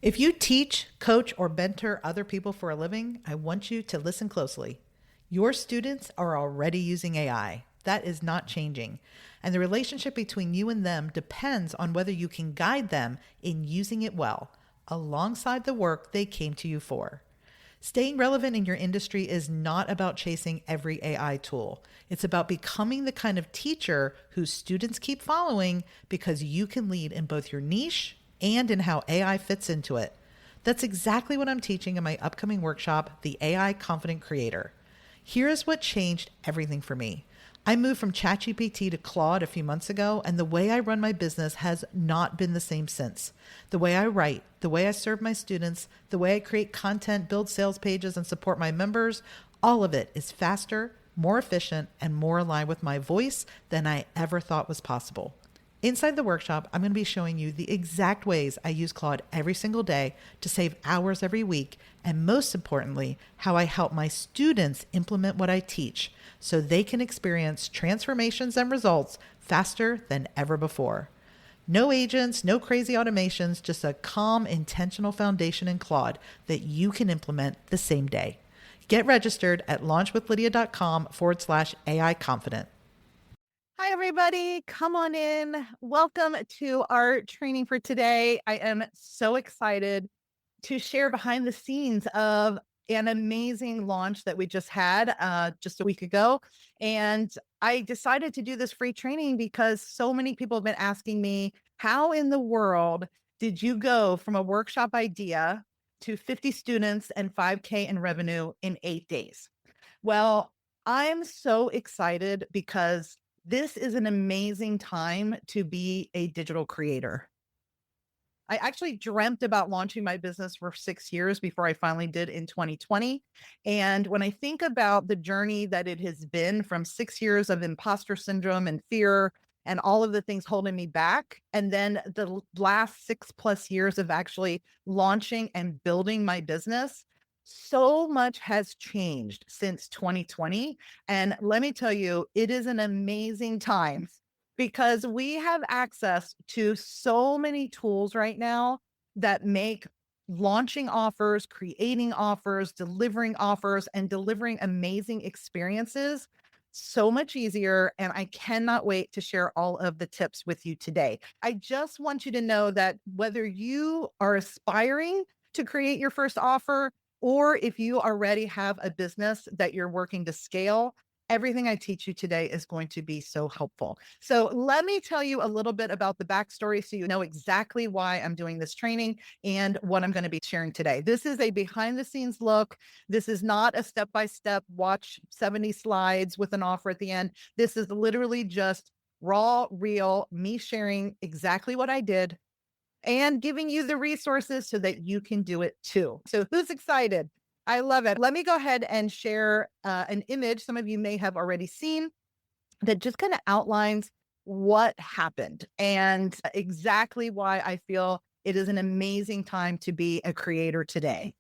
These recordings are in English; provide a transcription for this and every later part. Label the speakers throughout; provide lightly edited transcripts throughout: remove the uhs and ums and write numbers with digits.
Speaker 1: If you teach, coach, or mentor other people for a living, I want you to listen closely. Your students are already using AI. That is not changing. And the relationship between you and them depends on whether you can guide them in using it well, alongside the work they came to you for. Staying relevant in your industry is not about chasing every AI tool. It's about becoming the kind of teacher whose students keep following because you can lead in both your niche and in how AI fits into it. That's exactly what I'm teaching in my upcoming workshop, The AI Confident Creator. Here is what changed everything for me. I moved from ChatGPT to Claude a few months ago, and the way I run my business has not been the same since. The way I write, the way I serve my students, the way I create content, build sales pages, and support my members, all of it is faster, more efficient, and more aligned with my voice than I ever thought was possible. Inside the workshop, I'm going to be showing you the exact ways I use Claude every single day to save hours every week, and most importantly, how I help my students implement what I teach so they can experience transformations and results faster than ever before. No agents, no crazy automations, just a calm, intentional foundation in Claude that you can implement the same day. Get registered at launchwithlydia.com/AI confident.
Speaker 2: Hi, everybody. Come on in. Welcome to our training for today. I am so excited to share behind the scenes of an amazing launch that we just had just a week ago. And I decided to do this free training because so many people have been asking me, how in the world did you go from a workshop idea to 50 students and 5K in revenue in 8 days? Well, I'm so excited because this is an amazing time to be a digital creator. I actually dreamt about launching my business for 6 years before I finally did in 2020. And when I think about the journey that it has been from 6 years of imposter syndrome and fear and all of the things holding me back, and then the last 6+ years of actually launching and building my business, so much has changed since 2020. And let me tell you, it is an amazing time because we have access to so many tools right now that make launching offers, creating offers, and delivering amazing experiences so much easier. And I cannot wait to share all of the tips with you today. I just want you to know that whether you are aspiring to create your first offer, or if you already have a business that you're working to scale, everything I teach you today is going to be so helpful. So let me tell you a little bit about the backstory so you know exactly why I'm doing this training and what I'm going to be sharing today. This is a behind the scenes look. This is not a step-by-step watch 70 slides with an offer at the end. This is literally just raw, real, me sharing exactly what I did and giving you the resources so that you can do it too. So who's excited? I love it. Let me go ahead and share an image some of you may have already seen that just kind of outlines what happened and exactly why I feel it is an amazing time to be a creator today.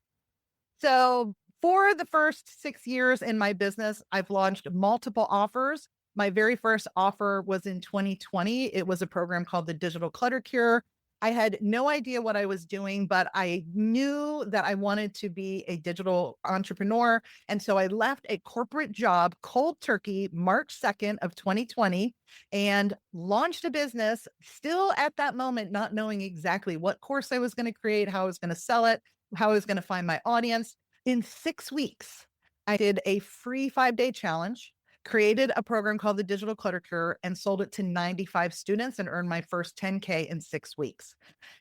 Speaker 2: So, for the first 6 years in my business, I've launched multiple offers. My very first offer was in 2020. It was a program called the Digital Clutter Cure. I had no idea what I was doing, but I knew that I wanted to be a digital entrepreneur. And so I left a corporate job cold turkey March 2nd of 2020 and launched a business, still at that moment, not knowing exactly what course I was going to create, how I was going to sell it, how I was going to find my audience. In 6 weeks, I did a free 5-day challenge, created a program called the Digital Clutter Cure, and sold it to 95 students and earned my first 10K in 6 weeks.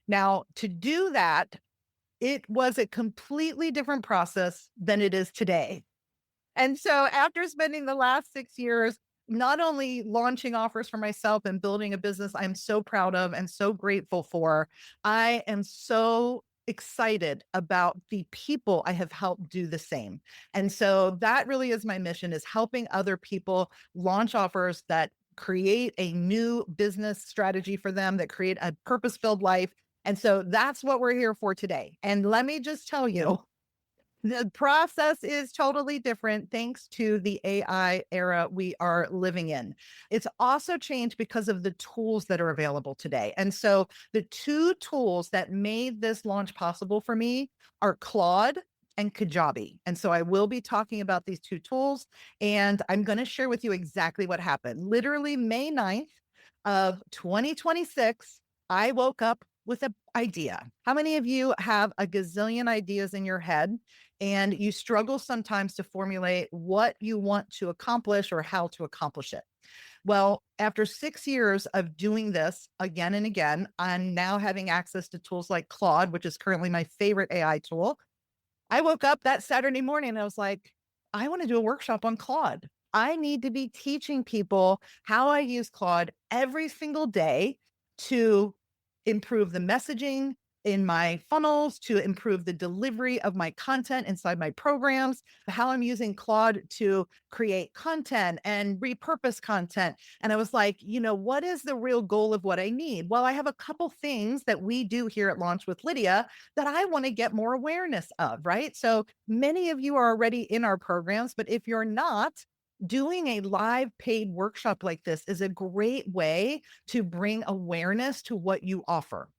Speaker 2: Now, to do that, it was a completely different process than it is today. And so, after spending the last 6 years, not only launching offers for myself and building a business I'm so proud of and so grateful for, I am so excited about the people I have helped do the same. And so that really is my mission, is helping other people launch offers that create a new business strategy for them, that create a purpose-filled life. And so that's what we're here for today. And let me just tell you, The process is totally different thanks to the AI era we are living in. It's also changed because of the tools that are available today. And so the two tools that made this launch possible for me are Claude and Kajabi. And so I will be talking about these two tools, and I'm going to share with you exactly what happened. Literally May 9th of 2026, I woke up with an idea. How many of you have a gazillion ideas in your head and you struggle sometimes to formulate what you want to accomplish or how to accomplish it? Well, after 6 years of doing this again and again, I'm now having access to tools like Claude, which is currently my favorite AI tool. I woke up that Saturday morning and I was like, I want to do a workshop on Claude. I need to be teaching people how I use Claude every single day to improve the messaging in my funnels, to improve the delivery of my content inside my programs, how I'm using Claude to create content and repurpose content. And I was like, what is the real goal of what I need? Well, I have a couple things that we do here at Launch with Lydia that I want to get more awareness of, right? So many of you are already in our programs, but if you're not, doing a live paid workshop like this is a great way to bring awareness to what you offer.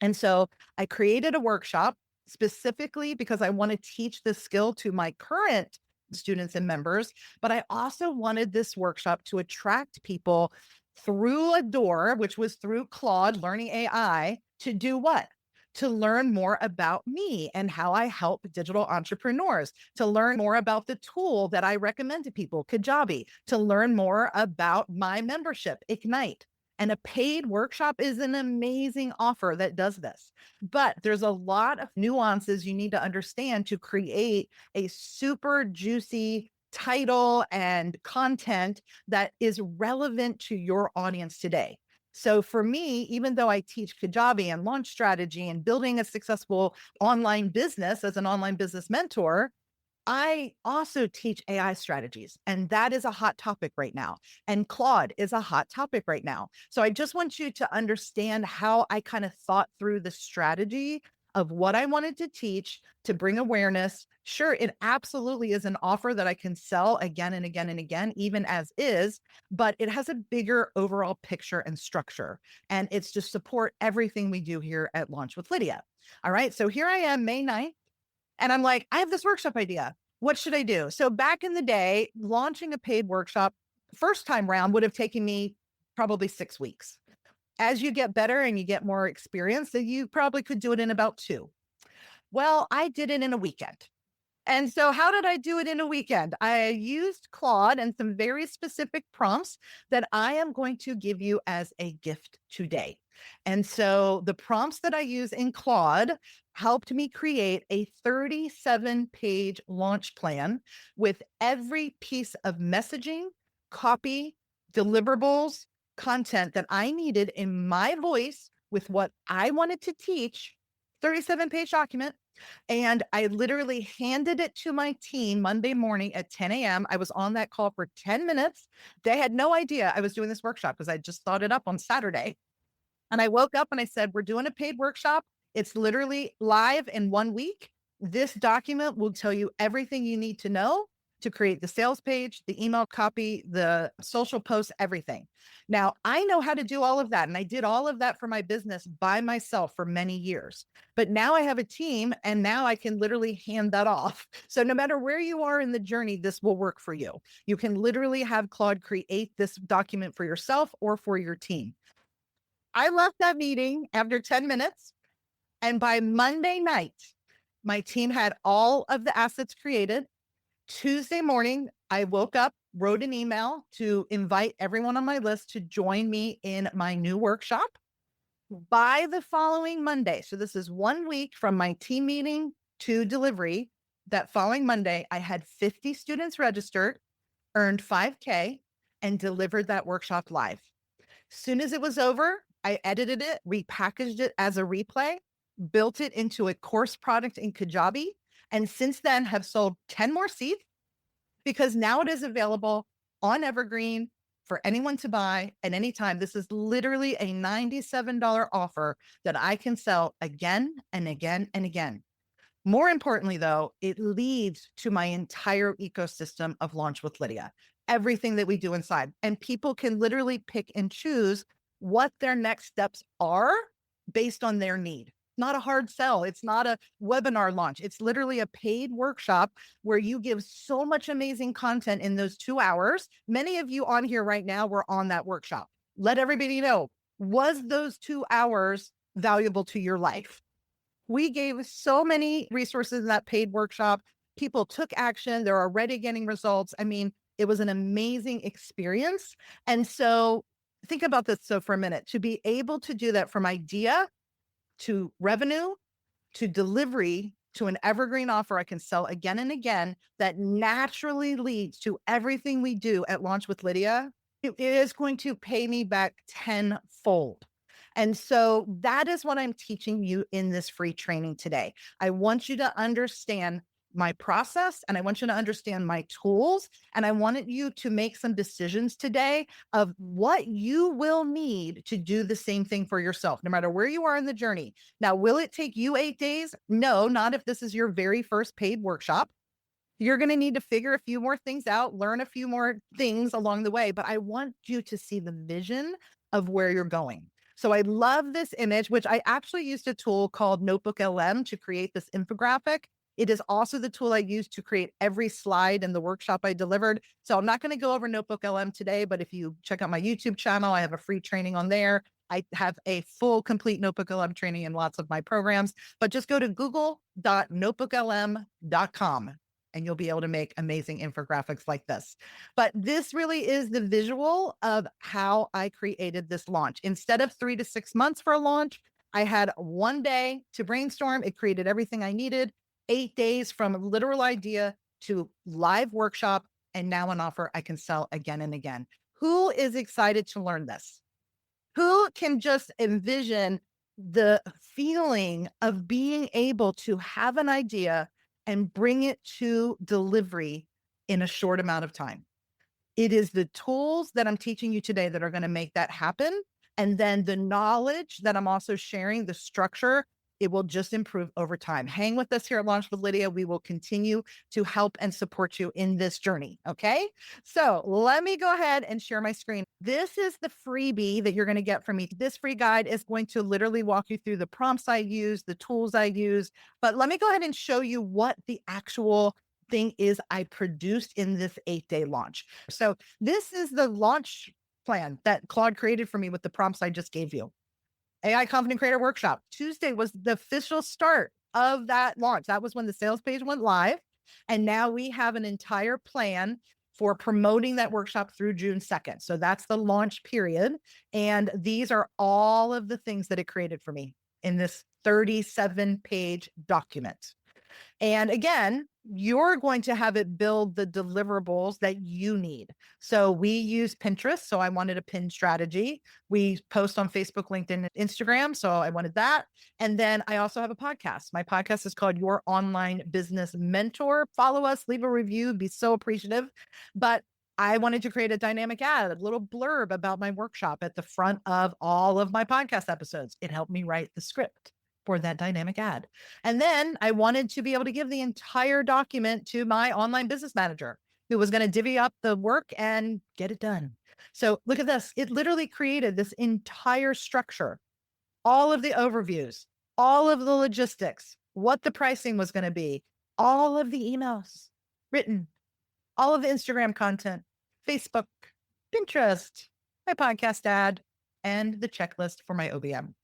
Speaker 2: And so I created a workshop specifically because I want to teach this skill to my current students and members, but I also wanted this workshop to attract people through a door, which was through Claude Learning AI, to do what? To learn more about me and how I help digital entrepreneurs, to learn more about the tool that I recommend to people, Kajabi, to learn more about my membership, Ignite. And a paid workshop is an amazing offer that does this. But there's a lot of nuances you need to understand to create a super juicy title and content that is relevant to your audience today. So for me, even though I teach Kajabi and launch strategy and building a successful online business as an online business mentor, I also teach AI strategies, and that is a hot topic right now. And Claude is a hot topic right now. So I just want you to understand how I kind of thought through the strategy of what I wanted to teach to bring awareness. Sure, it absolutely is an offer that I can sell again and again and again, even as is, but it has a bigger overall picture and structure. And it's to support everything we do here at Launch with Lydia. All right. So here I am, May 9th. And I'm like, I have this workshop idea. What should I do? So back in the day, launching a paid workshop first time round would have taken me probably 6 weeks. As you get better and you get more experience, then you probably could do it in about two. Well, I did it in a weekend. And so, how did I do it in a weekend? I used Claude and some very specific prompts that I am going to give you as a gift today. And so, the prompts that I use in Claude helped me create a 37-page launch plan with every piece of messaging, copy, deliverables, content that I needed in my voice with what I wanted to teach. 37-page document, and I literally handed it to my team Monday morning at 10 a.m. I was on that call for 10 minutes. They had no idea I was doing this workshop because I just thought it up on Saturday. And I woke up and I said, we're doing a paid workshop. It's literally live in 1 week. This document will tell you everything you need to know to create the sales page, the email copy, the social posts, everything. Now, I know how to do all of that. And I did all of that for my business by myself for many years. But now I have a team and now I can literally hand that off. So no matter where you are in the journey, this will work for you. You can literally have Claude create this document for yourself or for your team. I left that meeting after 10 minutes. And by Monday night, my team had all of the assets created. Tuesday morning, I woke up, wrote an email to invite everyone on my list to join me in my new workshop. By the following Monday, so this is 1 week from my team meeting to delivery, that following Monday, I had 50 students registered, earned 5K, and delivered that workshop live. Soon as it was over, I edited it, repackaged it as a replay, built it into a course product in Kajabi, and since then have sold 10 more seats because now it is available on Evergreen for anyone to buy at any time. This is literally a $97 offer that I can sell again and again and again. More importantly, though, it leads to my entire ecosystem of Launch with Lydia, everything that we do inside. And people can literally pick and choose what their next steps are based on their need. Not a hard sell. It's not a webinar launch. It's literally a paid workshop where you give so much amazing content in those 2 hours. Many of you on here right now were on that workshop. Let everybody know, was those 2 hours valuable to your life? We gave so many resources in that paid workshop. People took action. They're already getting results. I mean, it was an amazing experience. And so think about this so for a minute, to be able to do that from idea to revenue to delivery to an evergreen offer I can sell again and again that naturally leads to everything we do at Launch with Lydia, it is going to pay me back tenfold. And so that is what I'm teaching you in this free training today. I want you to understand my process and I want you to understand my tools. And I wanted you to make some decisions today of what you will need to do the same thing for yourself, no matter where you are in the journey. Now, will it take you 8 days? No, not if this is your very first paid workshop. You're going to need to figure a few more things out, learn a few more things along the way, but I want you to see the vision of where you're going. So I love this image, which I actually used a tool called Notebook LM to create this infographic. It is also the tool I used to create every slide in the workshop I delivered. So I'm not going to go over Notebook LM today, but if you check out my YouTube channel, I have a free training on there. I have a full complete Notebook LM training in lots of my programs, but just go to google.notebooklm.com and you'll be able to make amazing infographics like this. But this really is the visual of how I created this launch. Instead of 3 to 6 months for a launch, I had one day to brainstorm. It created everything I needed, 8 days from literal idea to live workshop, and now an offer I can sell again and again. Who is excited to learn this? Who can just envision the feeling of being able to have an idea and bring it to delivery in a short amount of time? It is the tools that I'm teaching you today that are going to make that happen. And then the knowledge that I'm also sharing, the structure, it will just improve over time. Hang with us here at Launch with Lydia. We will continue to help and support you in this journey. Okay. So let me go ahead and share my screen. This is the freebie that you're going to get from me. This free guide is going to literally walk you through the prompts I use, the tools I use. But let me go ahead and show you what the actual thing is I produced in this 8-day launch. So this is the launch plan that Claude created for me with the prompts I just gave you. AI Confident Creator Workshop. Tuesday was the official start of that launch. That was when the sales page went live. And now we have an entire plan for promoting that workshop through June 2nd. So that's the launch period. And these are all of the things that it created for me in this 37-page document. And again, you're going to have it build the deliverables that you need. So we use Pinterest. So I wanted a pin strategy. We post on Facebook, LinkedIn, and Instagram. So I wanted that. And then I also have a podcast. My podcast is called Your Online Business Mentor. Follow us, leave a review, be so appreciative. But I wanted to create a dynamic ad, a little blurb about my workshop at the front of all of my podcast episodes. It helped me write the script for that dynamic ad. And then I wanted to be able to give the entire document to my online business manager who was going to divvy up the work and get it done. So look at this. It literally created this entire structure, all of the overviews, all of the logistics, what the pricing was going to be, all of the emails written, all of the Instagram content, Facebook, Pinterest, my podcast ad, and the checklist for my OBM.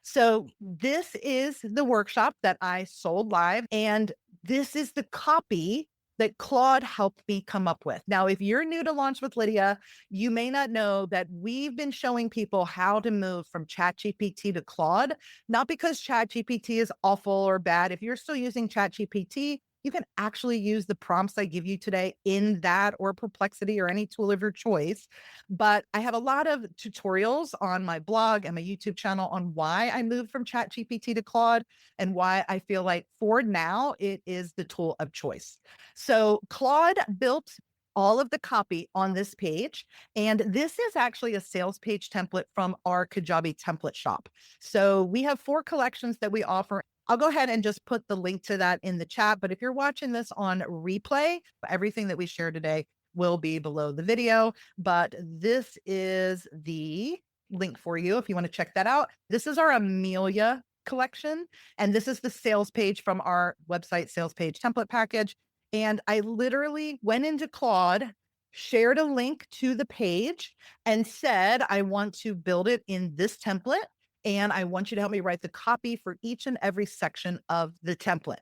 Speaker 2: So this is the workshop that I sold live, and this is the copy that Claude helped me come up with. Now, if you're new to Launch with Lydia, you may not know that we've been showing people how to move from ChatGPT to Claude, not because ChatGPT is awful or bad. If you're still using ChatGPT, you can actually use the prompts I give you today in that or Perplexity or any tool of your choice. But I have a lot of tutorials on my blog and my YouTube channel on why I moved from ChatGPT to Claude and why I feel like for now it is the tool of choice. So Claude built all of the copy on this page. And this is actually a sales page template from our Kajabi template shop. So we have 4 collections that we offer I'll go ahead and just put the link to that in the chat. But if you're watching this on replay, everything that we shared today will be below the video. But this is the link for you if you want to check that out. This is our Amelia collection, and this is the sales page from our website sales page template package. And I literally went into Claude, shared a link to the page, and said, I want to build it in this template. And I want you to help me write the copy for each and every section of the template.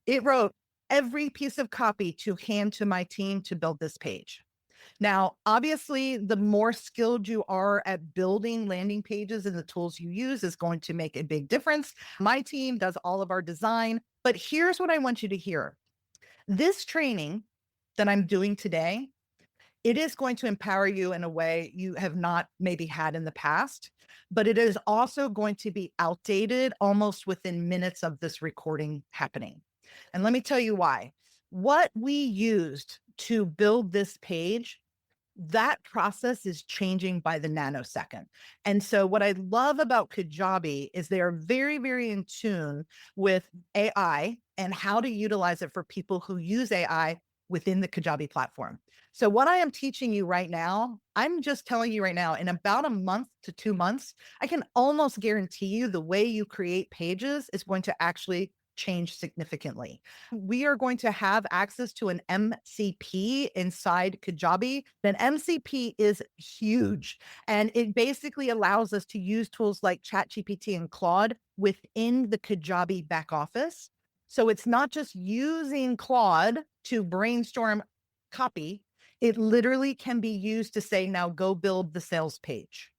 Speaker 2: It wrote every piece of copy to hand to my team to build this page. Now, obviously, the more skilled you are at building landing pages and the tools you use is going to make a big difference. My team does all of our design, but here's what I want you to hear. This training that I'm doing today, it is going to empower you in a way you have not maybe had in the past, but it is also going to be outdated almost within minutes of this recording happening. And let me tell you why. What we used to build this page, that process is changing by the nanosecond. And so what I love about Kajabi is they are very, very in tune with AI and how to utilize it for people who use AI within the Kajabi platform. So what I am teaching you right now, I'm just telling you right now, in about a month to 2 months, I can almost guarantee you the way you create pages is going to actually change significantly. We are going to have access to an MCP inside Kajabi. An MCP is huge, and it basically allows us to use tools like ChatGPT and Claude within the Kajabi back office. So it's not just using Claude to brainstorm copy. It literally can be used to say, now go build the sales page.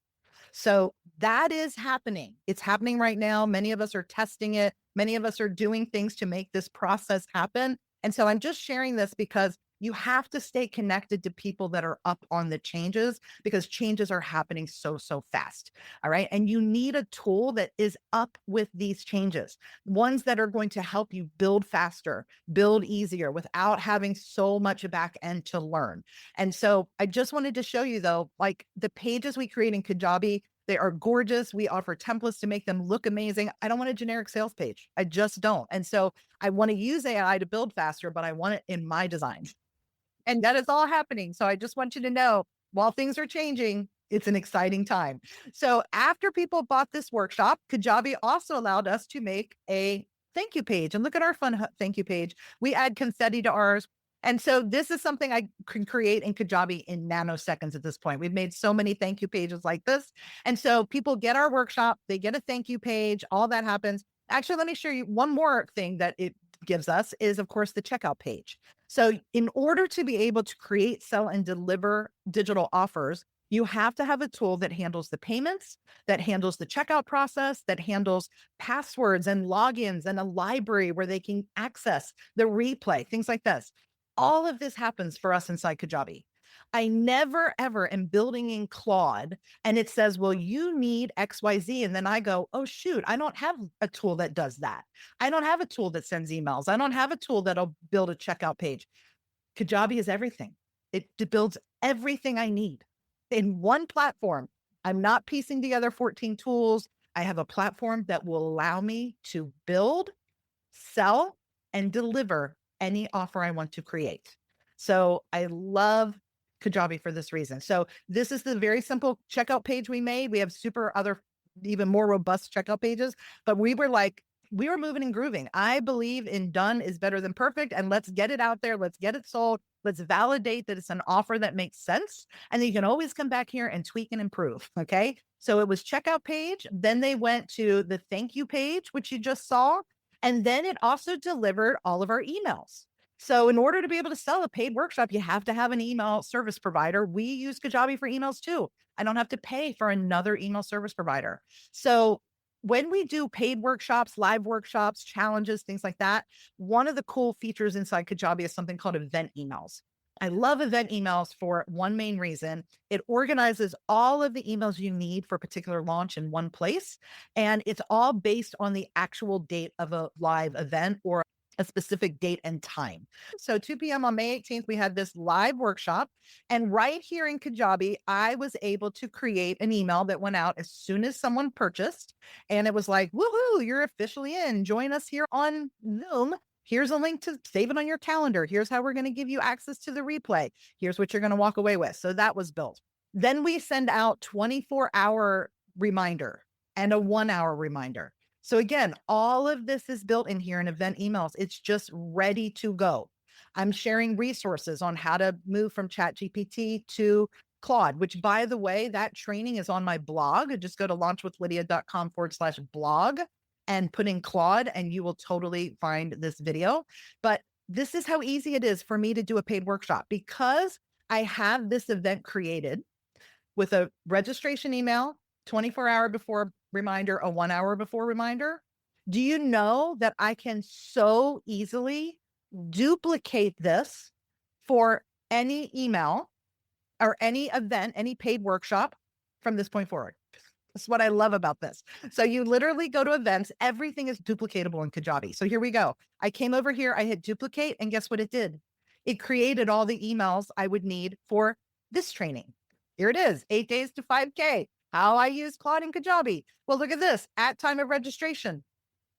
Speaker 2: So that is happening. It's happening right now. Many of us are testing it. Many of us are doing things to make this process happen. And so I'm just sharing this because you have to stay connected to people that are up on the changes because changes are happening so, so fast. All right. And you need a tool that is up with these changes, ones that are going to help you build faster, build easier without having so much back end to learn. And so I just wanted to show you though, like the pages we create in Kajabi, they are gorgeous. We offer templates to make them look amazing. I don't want a generic sales page. I just don't. And so I want to use AI to build faster, but I want it in my design. And that is all happening. So I just want you to know while things are changing, it's an exciting time. So after people bought this workshop, Kajabi also allowed us to make a thank you page. And look at our fun thank you page. We add confetti to ours. And so this is something I can create in Kajabi in nanoseconds at this point. We've made so many thank you pages like this. And so people get our workshop, they get a thank you page, all that happens. Actually, let me show you one more thing that it gives us is, of course, the checkout page. So in order to be able to create, sell, and deliver digital offers, you have to have a tool that handles the payments, that handles the checkout process, that handles passwords and logins and a library where they can access the replay, things like this. All of this happens for us inside Kajabi. I never, ever am building in Claude and it says, well, you need XYZ. And then I go, oh, shoot, I don't have a tool that does that. I don't have a tool that sends emails. I don't have a tool that'll build a checkout page. Kajabi is everything. It builds everything I need in one platform. I'm not piecing together 14 tools. I have a platform that will allow me to build, sell, and deliver any offer I want to create. So I love Kajabi for this reason. So this is the very simple checkout page we made. We have even more robust checkout pages, but we were moving and grooving. I believe in done is better than perfect. And let's get it out there. Let's get it sold. Let's validate that it's an offer that makes sense. And then you can always come back here and tweak and improve. Okay. So it was checkout page. Then they went to the thank you page, which you just saw. And then it also delivered all of our emails. So in order to be able to sell a paid workshop, you have to have an email service provider. We use Kajabi for emails too. I don't have to pay for another email service provider. So when we do paid workshops, live workshops, challenges, things like that, one of the cool features inside Kajabi is something called event emails. I love event emails for one main reason. It organizes all of the emails you need for a particular launch in one place. And it's all based on the actual date of a live event or a specific date and time. So 2 p.m. on May 18th, we had this live workshop. And right here in Kajabi, I was able to create an email that went out as soon as someone purchased. And it was like, woohoo, you're officially in. Join us here on Zoom. Here's a link to save it on your calendar. Here's how we're going to give you access to the replay. Here's what you're going to walk away with. So that was built. Then we send out 24-hour reminder and a 1-hour reminder. So again, all of this is built in here in event emails. It's just ready to go. I'm sharing resources on how to move from ChatGPT to Claude, which by the way, that training is on my blog. Just go to launchwithlydia.com/blog and put in Claude and you will totally find this video. But this is how easy it is for me to do a paid workshop because I have this event created with a registration email, 24-hour before reminder, a 1-hour before reminder. Do you know that I can so easily duplicate this for any email or any event, any paid workshop from this point forward? That's what I love about this. So you literally go to events, everything is duplicatable in Kajabi. So here we go. I came over here, I hit duplicate, and guess what it did? It created all the emails I would need for this training. Here it is, 8 days to 5K, how I use Claude and Kajabi. Well, look at this, at time of registration,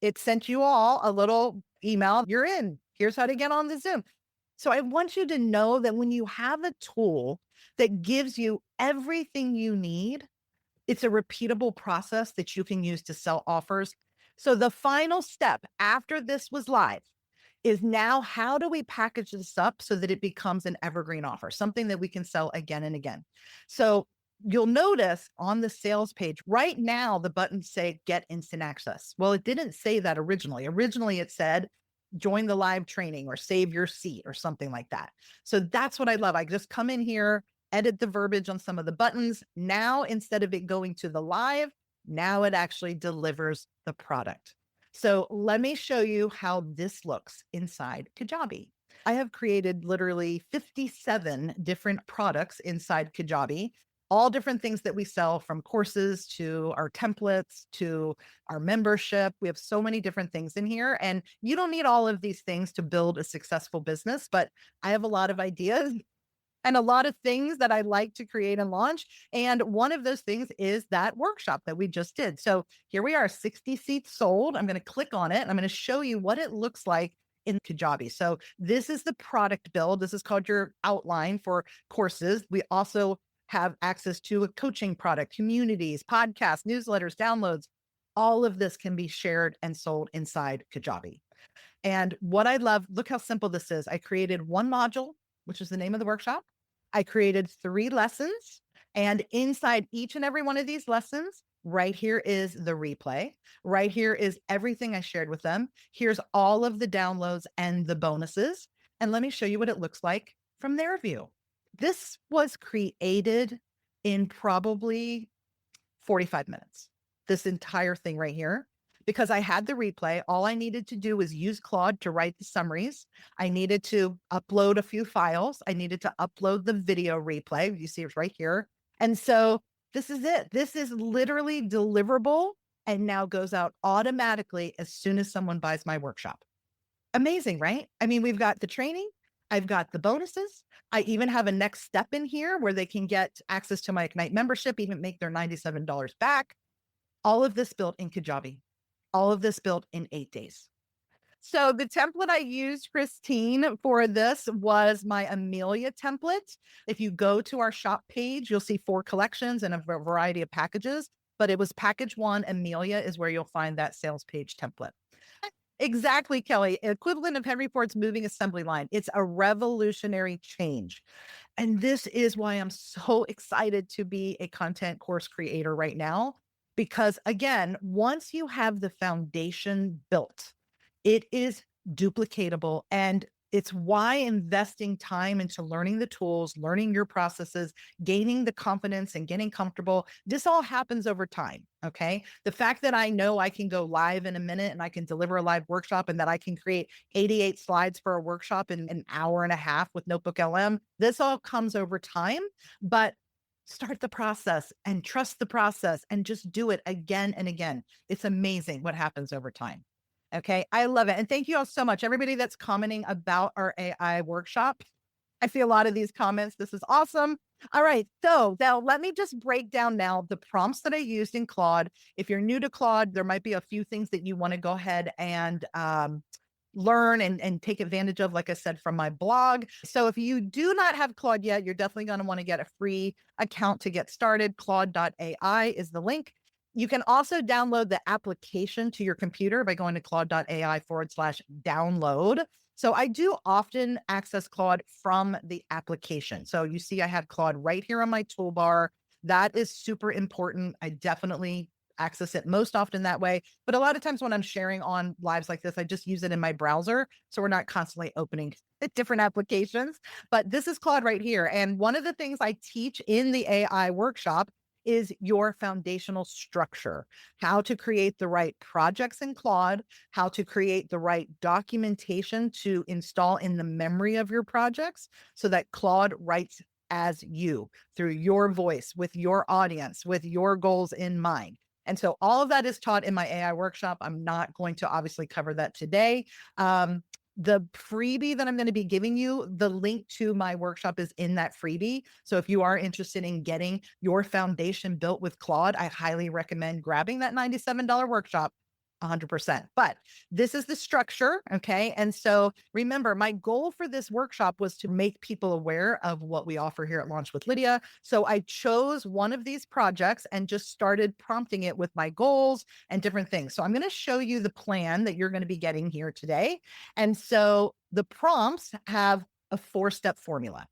Speaker 2: it sent you all a little email, you're in, here's how to get on the Zoom. So I want you to know that when you have a tool that gives you everything you need, it's a repeatable process that you can use to sell offers. So the final step after this was live is now how do we package this up so that it becomes an evergreen offer, something that we can sell again and again. So you'll notice on the sales page right now, the buttons say get instant access. Well, it didn't say that originally. Originally, it said join the live training or save your seat or something like that. So that's what I love. I just come in here, edit the verbiage on some of the buttons. Now, instead of it going to the live, now it actually delivers the product. So let me show you how this looks inside Kajabi. I have created literally 57 different products inside Kajabi, all different things that we sell, from courses to our templates to our membership. We have so many different things in here, and you don't need all of these things to build a successful business, but I have a lot of ideas and a lot of things that I like to create and launch. And one of those things is that workshop that we just did. So here we are, 60 seats sold. I'm going to click on it and I'm going to show you what it looks like in Kajabi. So this is the product build. This is called your outline for courses. We also have access to a coaching product, communities, podcasts, newsletters, downloads. All of this can be shared and sold inside Kajabi. And what I love, look how simple this is. I created one module, which is the name of the workshop. I created 3 lessons, and inside each and every one of these lessons, right here is the replay. Right here is everything I shared with them. Here's all of the downloads and the bonuses. And let me show you what it looks like from their view. This was created in probably 45 minutes, this entire thing right here, because I had the replay. All I needed to do was use Claude to write the summaries. I needed to upload a few files. I needed to upload the video replay. You see it's right here. And so this is it. This is literally deliverable and now goes out automatically as soon as someone buys my workshop. Amazing, right? I mean, we've got the training. I've got the bonuses. I even have a next step in here where they can get access to my Ignite membership, even make their $97 back. All of this built in Kajabi. All of this built in 8 days. So the template I used, Christine, for this was my Amelia template. If you go to our shop page, you'll see 4 collections and a variety of packages, but it was package 1, Amelia, is where you'll find that sales page template. Exactly, Kelly. Equivalent of Henry Ford's moving assembly line. It's a revolutionary change. And this is why I'm so excited to be a content course creator right now. Because again, once you have the foundation built, it is duplicatable. And it's why investing time into learning the tools, learning your processes, gaining the confidence and getting comfortable, this all happens over time. Okay. The fact that I know I can go live in a minute and I can deliver a live workshop and that I can create 88 slides for a workshop in an hour and a half with Notebook LM, this all comes over time. But start the process and trust the process and just do it again and again. It's amazing what happens over time. Okay. I love it. And thank you all so much. Everybody that's commenting about our AI workshop. I see a lot of these comments. This is awesome. All right. So now let me just break down now the prompts that I used in Claude. If you're new to Claude, there might be a few things that you want to go ahead and learn and take advantage of, like I said, from my blog. So if you do not have Claude yet, you're definitely going to want to get a free account to get started. Claude.ai is the link. You can also download the application to your computer by going to claude.ai/download. So I do often access Claude from the application. So you see, I have Claude right here on my toolbar. That is super important. I definitely access it most often that way. But a lot of times when I'm sharing on lives like this, I just use it in my browser. So we're not constantly opening different applications. But this is Claude right here. And one of the things I teach in the AI workshop is your foundational structure, how to create the right projects in Claude, how to create the right documentation to install in the memory of your projects so that Claude writes as you through your voice, with your audience, with your goals in mind. And so all of that is taught in my AI workshop. I'm not going to obviously cover that today. The freebie that I'm going to be giving you, the link to my workshop is in that freebie. So if you are interested in getting your foundation built with Claude, I highly recommend grabbing that $97 workshop. 100%. But this is the structure. Okay. And so remember, my goal for this workshop was to make people aware of what we offer here at Launch with Lydia. So I chose one of these projects and just started prompting it with my goals and different things. So I'm going to show you the plan that you're going to be getting here today. And so the prompts have a 4-step formula.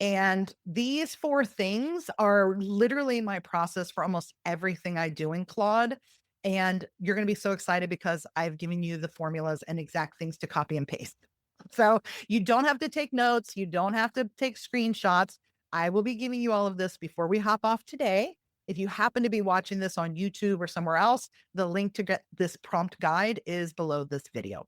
Speaker 2: And these 4 things are literally my process for almost everything I do in Claude. And you're going to be so excited because I've given you the formulas and exact things to copy and paste. So you don't have to take notes. You don't have to take screenshots. I will be giving you all of this before we hop off today. If you happen to be watching this on YouTube or somewhere else, the link to get this prompt guide is below this video.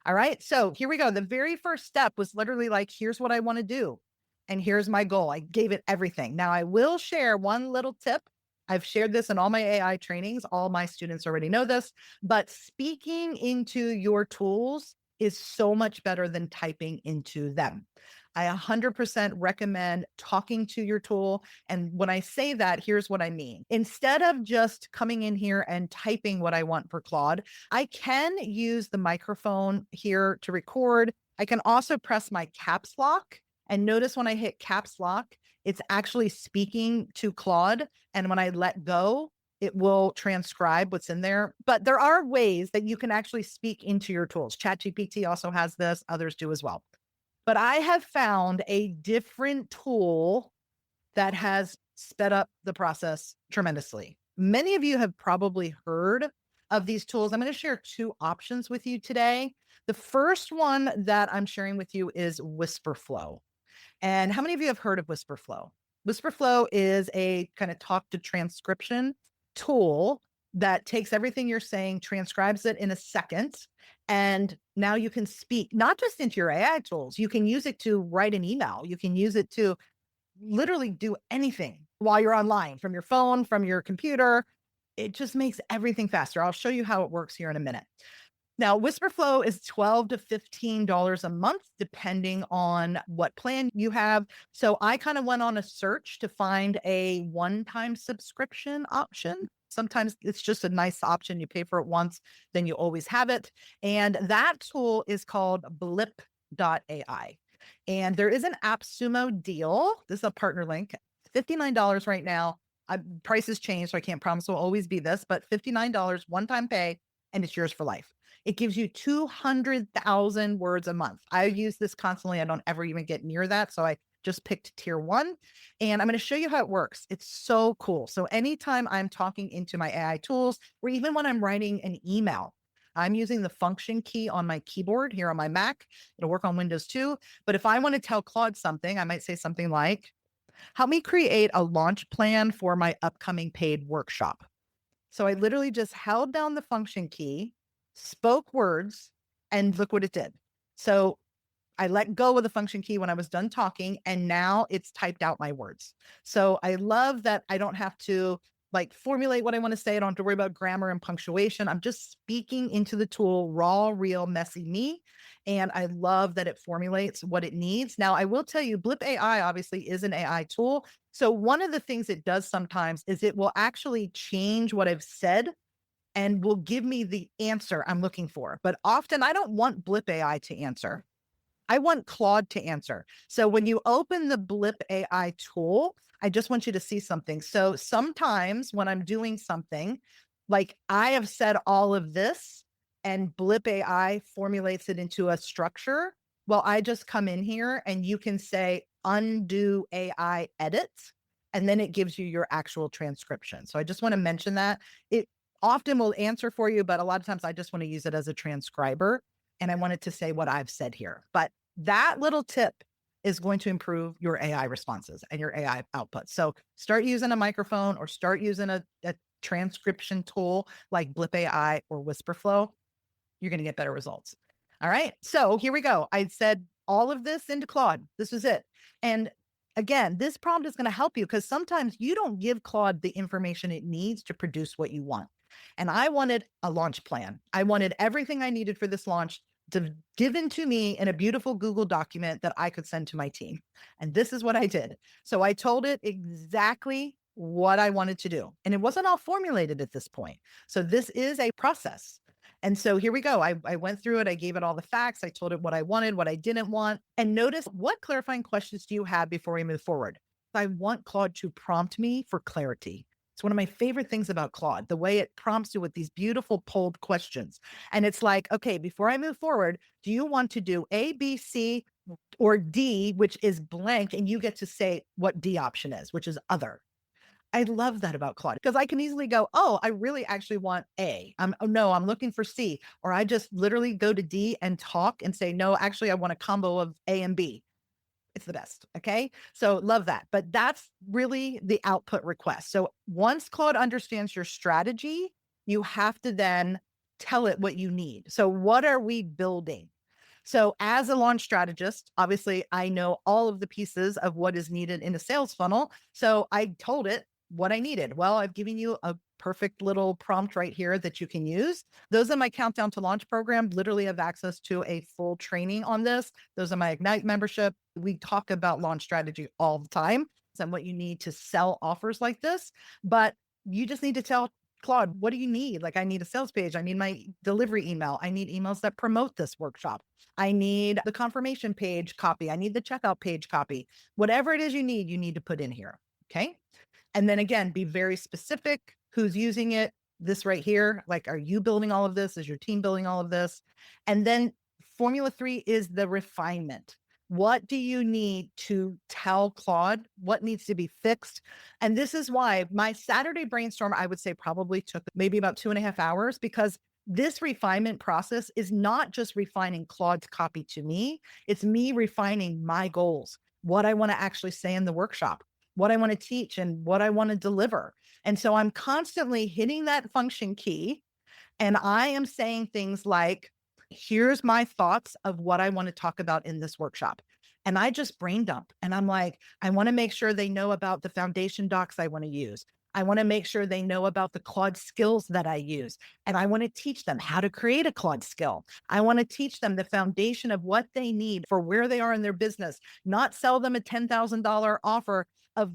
Speaker 2: All right. So here we go. The very first step was literally like, here's what I want to do. And here's my goal. I gave it everything. Now I will share one little tip. I've shared this in all my AI trainings. All my students already know this, but speaking into your tools is so much better than typing into them. I 100% recommend talking to your tool. And when I say that, here's what I mean. Instead of just coming in here and typing what I want for Claude, I can use the microphone here to record. I can also press my caps lock. And notice when I hit caps lock, it's actually speaking to Claude. And when I let go, it will transcribe what's in there. But there are ways that you can actually speak into your tools. ChatGPT also has this, others do as well. But I have found a different tool that has sped up the process tremendously. Many of you have probably heard of these tools. I'm going to share 2 options with you today. The first one that I'm sharing with you is WhisperFlow. And how many of you have heard of WhisperFlow? WhisperFlow is a kind of talk to transcription tool that takes everything you're saying, transcribes it in a second, and now you can speak not just into your AI tools. You can use it to write an email. You can use it to literally do anything while you're online from your phone, from your computer. It just makes everything faster. I'll show you how it works here in a minute. Now, WhisperFlow is $12 to $15 a month, depending on what plan you have. So I kind of went on a search to find a one-time subscription option. Sometimes it's just a nice option. You pay for it once, then you always have it. And that tool is called blip.ai. And there is an AppSumo deal. This is a partner link, $59 right now. Prices change, so I can't promise it will always be this, but $59 one-time pay, and it's yours for life. It gives you 200,000 words a month. I use this constantly. I don't ever even get near that. So I just picked tier 1, and I'm going to show you how it works. It's so cool. So anytime I'm talking into my AI tools, or even when I'm writing an email, I'm using the function key on my keyboard here on my Mac. It'll work on Windows too. But if I want to tell Claude something, I might say something like, help me create a launch plan for my upcoming paid workshop. So I literally just held down the function key, spoke words, and look what it did. So I let go of the function key when I was done talking, and now it's typed out my words. So I love that I don't have to like formulate what I want to say. I don't have to worry about grammar and punctuation. I'm just speaking into the tool, raw, real, messy me. And I love that it formulates what it needs. Now, I will tell you, Blip AI obviously is an AI tool. So one of the things it does sometimes is it will actually change what I've said and will give me the answer I'm looking for. But often I don't want Blip AI to answer. I want Claude to answer. So when you open the Blip AI tool, I just want you to see something. So sometimes when I'm doing something, like I have said all of this and Blip AI formulates it into a structure. Well, I just come in here and you can say undo AI edit, and then it gives you your actual transcription. So I just want to mention that. It often will answer for you, but a lot of times I just want to use it as a transcriber and I wanted to say what I've said here. But that little tip is going to improve your AI responses and your AI output. So start using a microphone or start using a transcription tool like Blip AI or Whisperflow. You're going to get better results. All right. So here we go. I said all of this into Claude. This was it. And again, this prompt is going to help you because sometimes you don't give Claude the information it needs to produce what you want. And I wanted a launch plan. I wanted everything I needed for this launch given to me in a beautiful Google document that I could send to my team. And this is what I did. So I told it exactly what I wanted to do. And it wasn't all formulated at this point. So this is a process. And so here we go. I went through it. I gave it all the facts. I told it what I wanted, what I didn't want. And notice, what clarifying questions do you have before we move forward? I want Claude to prompt me for clarity. It's one of my favorite things about Claude, the way it prompts you with these beautiful polled questions. And it's like, okay, before I move forward, do you want to do A, B, C, or D, which is blank? And you get to say what D option is, which is other. I love that about Claude because I can easily go, oh, I really actually want A. No, I'm looking for C. Or I just literally go to D and talk and say, no, actually, I want a combo of A and B. It's the best. Okay. So love that. But that's really the output request. So once Claude understands your strategy, you have to then tell it what you need. So what are we building? So as a launch strategist, obviously I know all of the pieces of what is needed in a sales funnel. So I told it what I needed. Well, I've given you a perfect little prompt right here that you can use. Those in my Countdown to Launch program literally have access to a full training on this. Those are my Ignite membership. We talk about launch strategy all the time and what you need to sell offers like this. But you just need to tell Claude, what do you need? Like, I need a sales page. I need my delivery email. I need emails that promote this workshop. I need the confirmation page copy. I need the checkout page copy. Whatever it is you need to put in here. Okay. And then again, be very specific. Who's using it? This right here. Like, are you building all of this? Is your team building all of this? And then Formula 3 is the refinement. What do you need to tell Claude? What needs to be fixed? And this is why my Saturday brainstorm, I would say, probably took maybe about 2.5 hours, because this refinement process is not just refining Claude's copy to me. It's me refining my goals, what I want to actually say in the workshop, what I want to teach, and what I want to deliver. And so I'm constantly hitting that function key. And I am saying things like, here's my thoughts of what I want to talk about in this workshop. And I just brain dump. And I'm like, I want to make sure they know about the foundation docs I want to use. I want to make sure they know about the Claude skills that I use. And I want to teach them how to create a Claude skill. I want to teach them the foundation of what they need for where they are in their business, not sell them a $10,000 offer of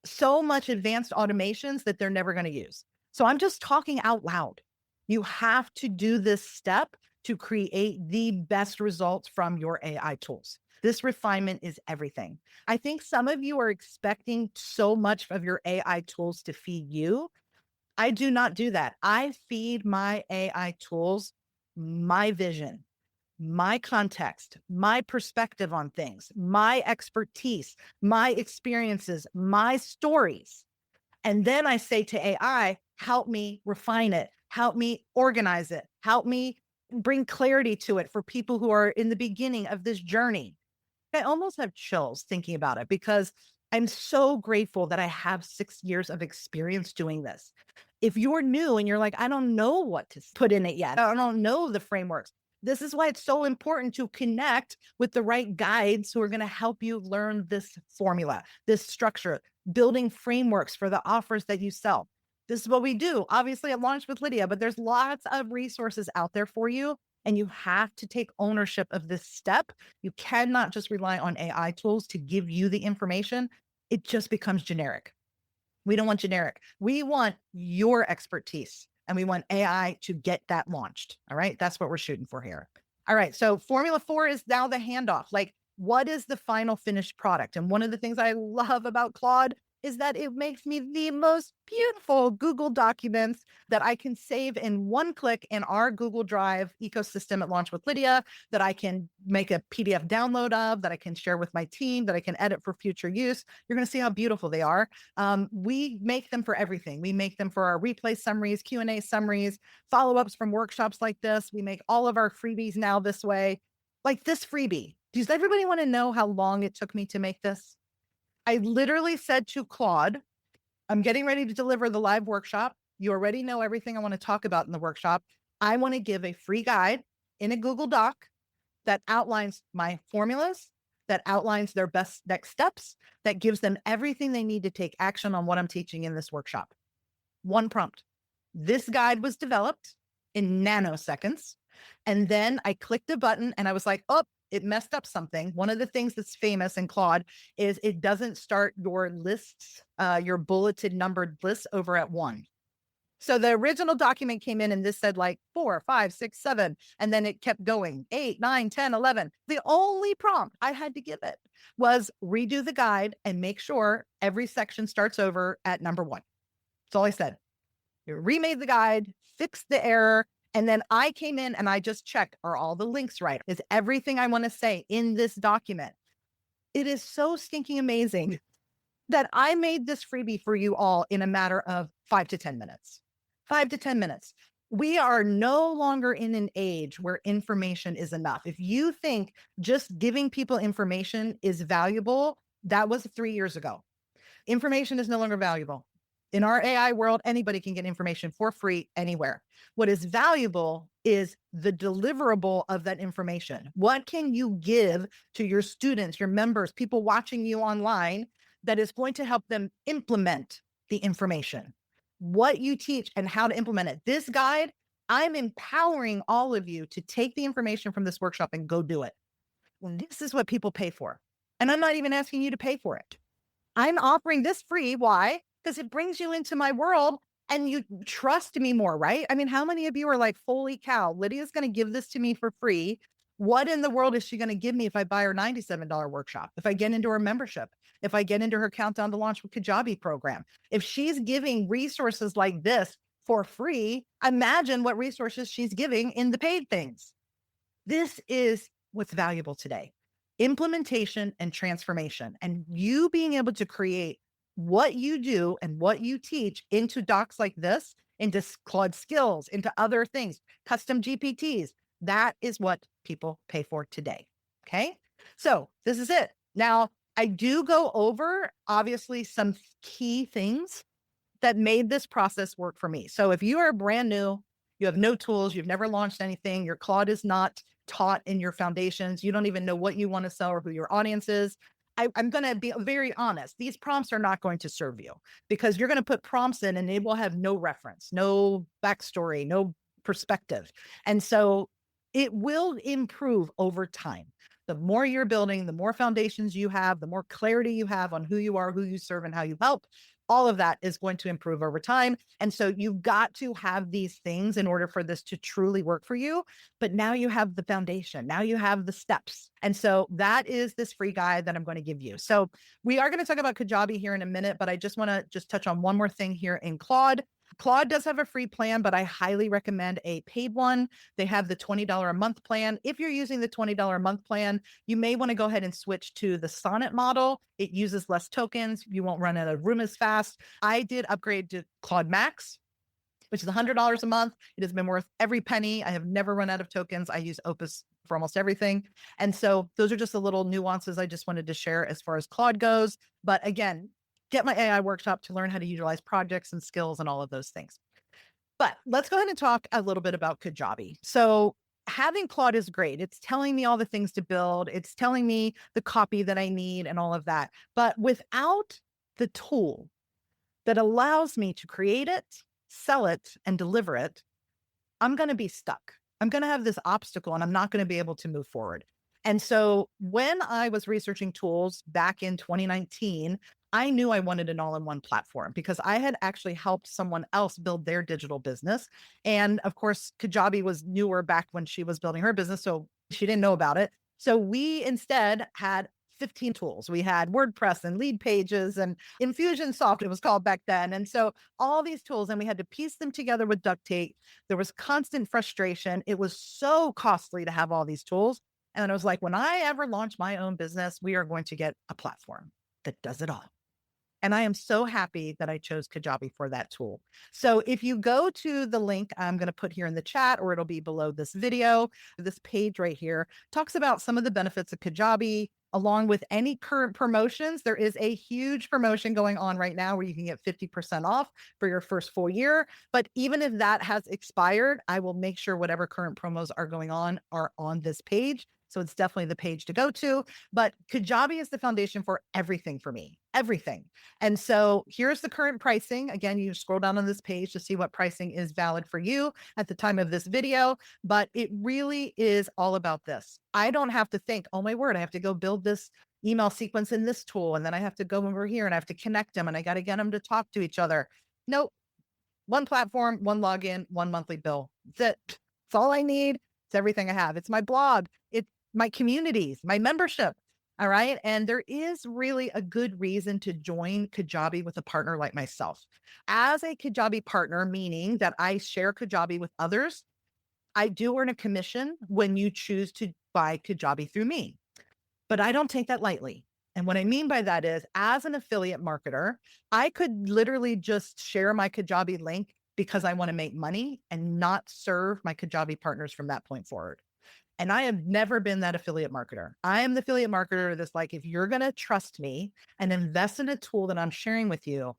Speaker 2: so much advanced automations that they're never going to use. So I'm just talking out loud. You have to do this step to create the best results from your AI tools. This refinement is everything. I think some of you are expecting so much of your AI tools to feed you. I do not do that. I feed my AI tools my vision, my context, my perspective on things, my expertise, my experiences, my stories. And then I say to AI, help me refine it, help me organize it, help me bring clarity to it for people who are in the beginning of this journey. I almost have chills thinking about it because I'm so grateful that I have 6 years of experience doing this. If you're new and you're like, I don't know what to put in it yet, I don't know the frameworks. This is why it's so important to connect with the right guides who are going to help you learn this formula, this structure, building frameworks for the offers that you sell. This is what we do. Obviously, at Launch with Lydia, but there's lots of resources out there for you. And you have to take ownership of this step. You cannot just rely on AI tools to give you the information. It just becomes generic. We don't want generic. We want your expertise and we want AI to get that launched. All right. That's what we're shooting for here. All right. So Formula 4 is now the handoff. Like, what is the final finished product? And one of the things I love about Claude is that it makes me the most beautiful Google documents that I can save in one click in our Google Drive ecosystem at Launch with Lydia, that I can make a PDF download of, that I can share with my team, that I can edit for future use. You're going to see how beautiful they are. We make them for everything. We make them for our replay summaries, Q&A summaries, follow-ups from workshops like this. We make all of our freebies now this way. Like this freebie. Does everybody want to know how long it took me to make this? I literally said to Claude, I'm getting ready to deliver the live workshop. You already know everything I want to talk about in the workshop. I want to give a free guide in a Google Doc that outlines my formulas, that outlines their best next steps, that gives them everything they need to take action on what I'm teaching in this workshop. One prompt. This guide was developed in nanoseconds. And then I clicked a button and I was like, oh, it messed up something. One of the things that's famous in Claude is it doesn't start your lists, your bulleted numbered lists over at 1. So the original document came in and this said like 4, 5, 6, 7. And then it kept going 8, 9, 10, 11. The only prompt I had to give it was redo the guide and make sure every section starts over at number 1. That's all I said. It remade the guide, fixed the error. And then I came in and I just checked, are all the links right? Is everything I want to say in this document? It is so stinking amazing that I made this freebie for you all in a matter of 5 to 10 minutes. 5 to 10 minutes. We are no longer in an age where information is enough. If you think just giving people information is valuable, that was 3 years ago. Information is no longer valuable. In our AI world, anybody can get information for free anywhere. What is valuable is the deliverable of that information. What can you give to your students, your members, people watching you online that is going to help them implement the information? What you teach and how to implement it. This guide, I'm empowering all of you to take the information from this workshop and go do it. This is what people pay for. And I'm not even asking you to pay for it. I'm offering this free. Why? Because it brings you into my world and you trust me more, right? I mean, how many of you are like, holy cow, Lydia's going to give this to me for free. What in the world is she going to give me if I buy her $97 workshop? If I get into her membership, if I get into her Countdown to Launch with Kajabi program, if she's giving resources like this for free, imagine what resources she's giving in the paid things. This is what's valuable today. Implementation and transformation, and you being able to create what you do and what you teach into docs like this, into Claude skills, into other things, custom GPTs. That is what people pay for today. Okay. So this is it. Now, I do go over obviously some key things that made this process work for me. So if you are brand new, you have no tools, you've never launched anything, your Claude is not taught in your foundations, you don't even know what you want to sell or who your audience is, I'm going to be very honest. These prompts are not going to serve you because you're going to put prompts in and they will have no reference, no backstory, no perspective. And so it will improve over time. The more you're building, the more foundations you have, the more clarity you have on who you are, who you serve, and how you help. All of that is going to improve over time. And so you've got to have these things in order for this to truly work for you. But now you have the foundation. Now you have the steps. And so that is this free guide that I'm going to give you. So we are going to talk about Kajabi here in a minute, but I just want to touch on one more thing here in Claude. Claude does have a free plan, but I highly recommend a paid one. They have the $20 a month plan. If you're using the $20 a month plan, you may want to go ahead and switch to the Sonnet model. It uses less tokens. You won't run out of room as fast. I did upgrade to Claude Max, which is $100 a month. It has been worth every penny. I have never run out of tokens. I use Opus for almost everything. And so those are just the little nuances I just wanted to share as far as Claude goes. But again, get my AI workshop to learn how to utilize projects and skills and all of those things. But let's go ahead and talk a little bit about Kajabi. So having Claude is great. It's telling me all the things to build. It's telling me the copy that I need and all of that. But without the tool, that allows me to create it, sell it, and deliver it, I'm going to be stuck. I'm going to have this obstacle and I'm not going to be able to move forward. And so when I was researching tools back in 2019, I knew I wanted an all in one platform because I had actually helped someone else build their digital business. And of course, Kajabi was newer back when she was building her business. So she didn't know about it. So we instead had 15 tools. We had WordPress and Lead Pages and Infusionsoft, it was called back then. And so all these tools, and we had to piece them together with duct tape. There was constant frustration. It was so costly to have all these tools. And I was like, when I ever launch my own business, we are going to get a platform that does it all. And I am so happy that I chose Kajabi for that tool. So if you go to the link I'm going to put here in the chat, or it'll be below this video, this page right here talks about some of the benefits of Kajabi, along with any current promotions. There is a huge promotion going on right now where you can get 50% off for your first full year. But even if that has expired, I will make sure whatever current promos are going on are on this page. So it's definitely the page to go to. But Kajabi is the foundation for everything for me, everything. And so here's the current pricing. Again, you scroll down on this page to see what pricing is valid for you at the time of this video. But it really is all about this. I don't have to think, oh my word, I have to go build this email sequence in this tool. And then I have to go over here and I have to connect them and I got to get them to talk to each other. Nope. One platform, one login, one monthly bill. That's it. It's all I need. It's everything I have. It's my blog. It's my communities, my membership. All right. And there is really a good reason to join Kajabi with a partner like myself. As a Kajabi partner, meaning that I share Kajabi with others, I do earn a commission when you choose to buy Kajabi through me, but I don't take that lightly. And what I mean by that is, as an affiliate marketer, I could literally just share my Kajabi link because I want to make money and not serve my Kajabi partners from that point forward. And I have never been that affiliate marketer. I am the affiliate marketer that's like, if you're going to trust me and invest in a tool that I'm sharing with you,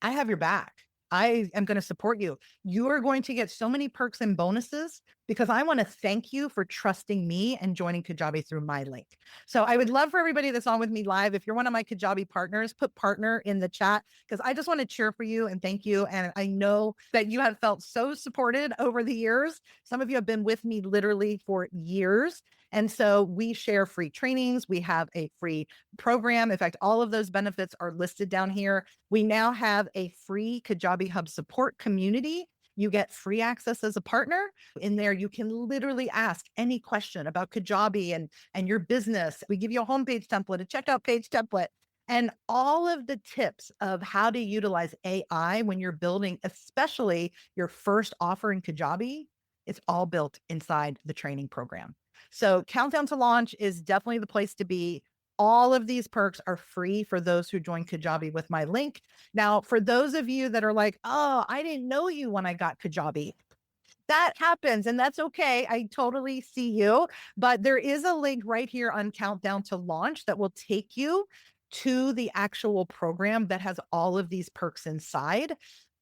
Speaker 2: I have your back. I am going to support you. You are going to get so many perks and bonuses because I want to thank you for trusting me and joining Kajabi through my link. So I would love for everybody that's on with me live, if you're one of my Kajabi partners, put partner in the chat because I just want to cheer for you and thank you. And I know that you have felt so supported over the years. Some of you have been with me literally for years. And so we share free trainings. We have a free program. In fact, all of those benefits are listed down here. We now have a free Kajabi Hub support community. You get free access as a partner. In there, you can literally ask any question about Kajabi and your business. We give you a homepage template, a checkout page template, and all of the tips of how to utilize AI when you're building, especially your first offer in Kajabi. It's all built inside the training program. So Countdown to Launch is definitely the place to be. All of these perks are free for those who join Kajabi with my link. Now, for those of you that are like, oh, I didn't know you when I got Kajabi, that happens and that's okay. I totally see you, but there is a link right here on Countdown to Launch that will take you to the actual program that has all of these perks inside.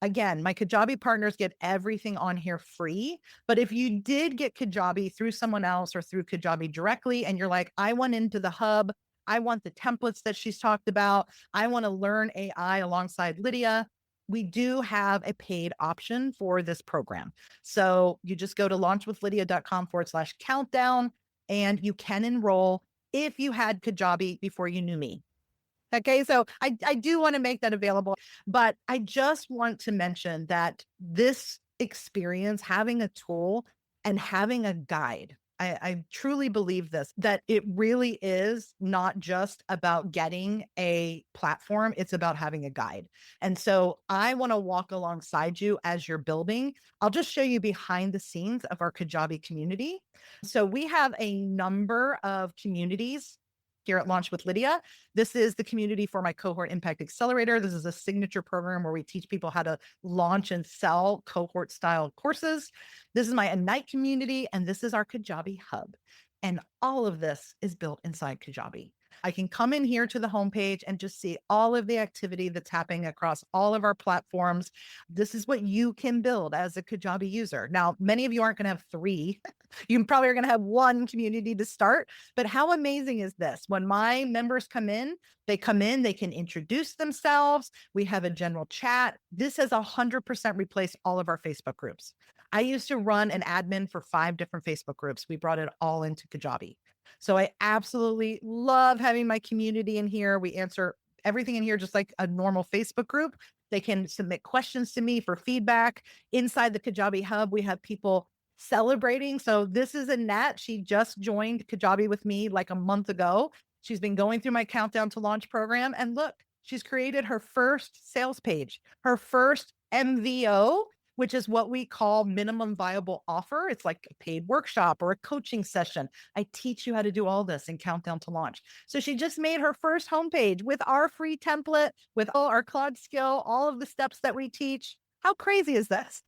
Speaker 2: Again, my Kajabi partners get everything on here free. But if you did get Kajabi through someone else or through Kajabi directly, and you're like, I went into the hub, I want the templates that she's talked about, I want to learn AI alongside Lydia, we do have a paid option for this program. So you just go to launchwithlydia.com/countdown and you can enroll if you had Kajabi before you knew me. Okay, so I do want to make that available, but I just want to mention that this experience, having a tool and having a guide, I truly believe this, that it really is not just about getting a platform, it's about having a guide. And so I want to walk alongside you as you're building. I'll just show you behind the scenes of our Kajabi community. So we have a number of communities here at Launch with Lydia. This is the community for my Cohort Impact Accelerator. This is a signature program where we teach people how to launch and sell cohort style courses. This is my Ignite community, and this is our Kajabi Hub. And all of this is built inside Kajabi. I can come in here to the homepage and just see all of the activity that's happening across all of our platforms. This is what you can build as a Kajabi user. Now, many of you aren't going to have three. You probably are going to have one community to start. But how amazing is this? When my members come in, they can introduce themselves. We have a general chat. This has 100% replaced all of our Facebook groups. I used to run an admin for 5 different Facebook groups. We brought it all into Kajabi. So I absolutely love having my community in here. We answer everything in here just like a normal Facebook group. They can submit questions to me for feedback. Inside the Kajabi Hub, we have people celebrating. So this is Annette. She just joined Kajabi with me like a month ago. She's been going through my Countdown to Launch program. And look, she's created her first sales page, her first MVO, which is what we call minimum viable offer. It's like a paid workshop or a coaching session. I teach you how to do all this in Countdown to Launch. So she just made her first homepage with our free template, with all our Claude skill, all of the steps that we teach. How crazy is this?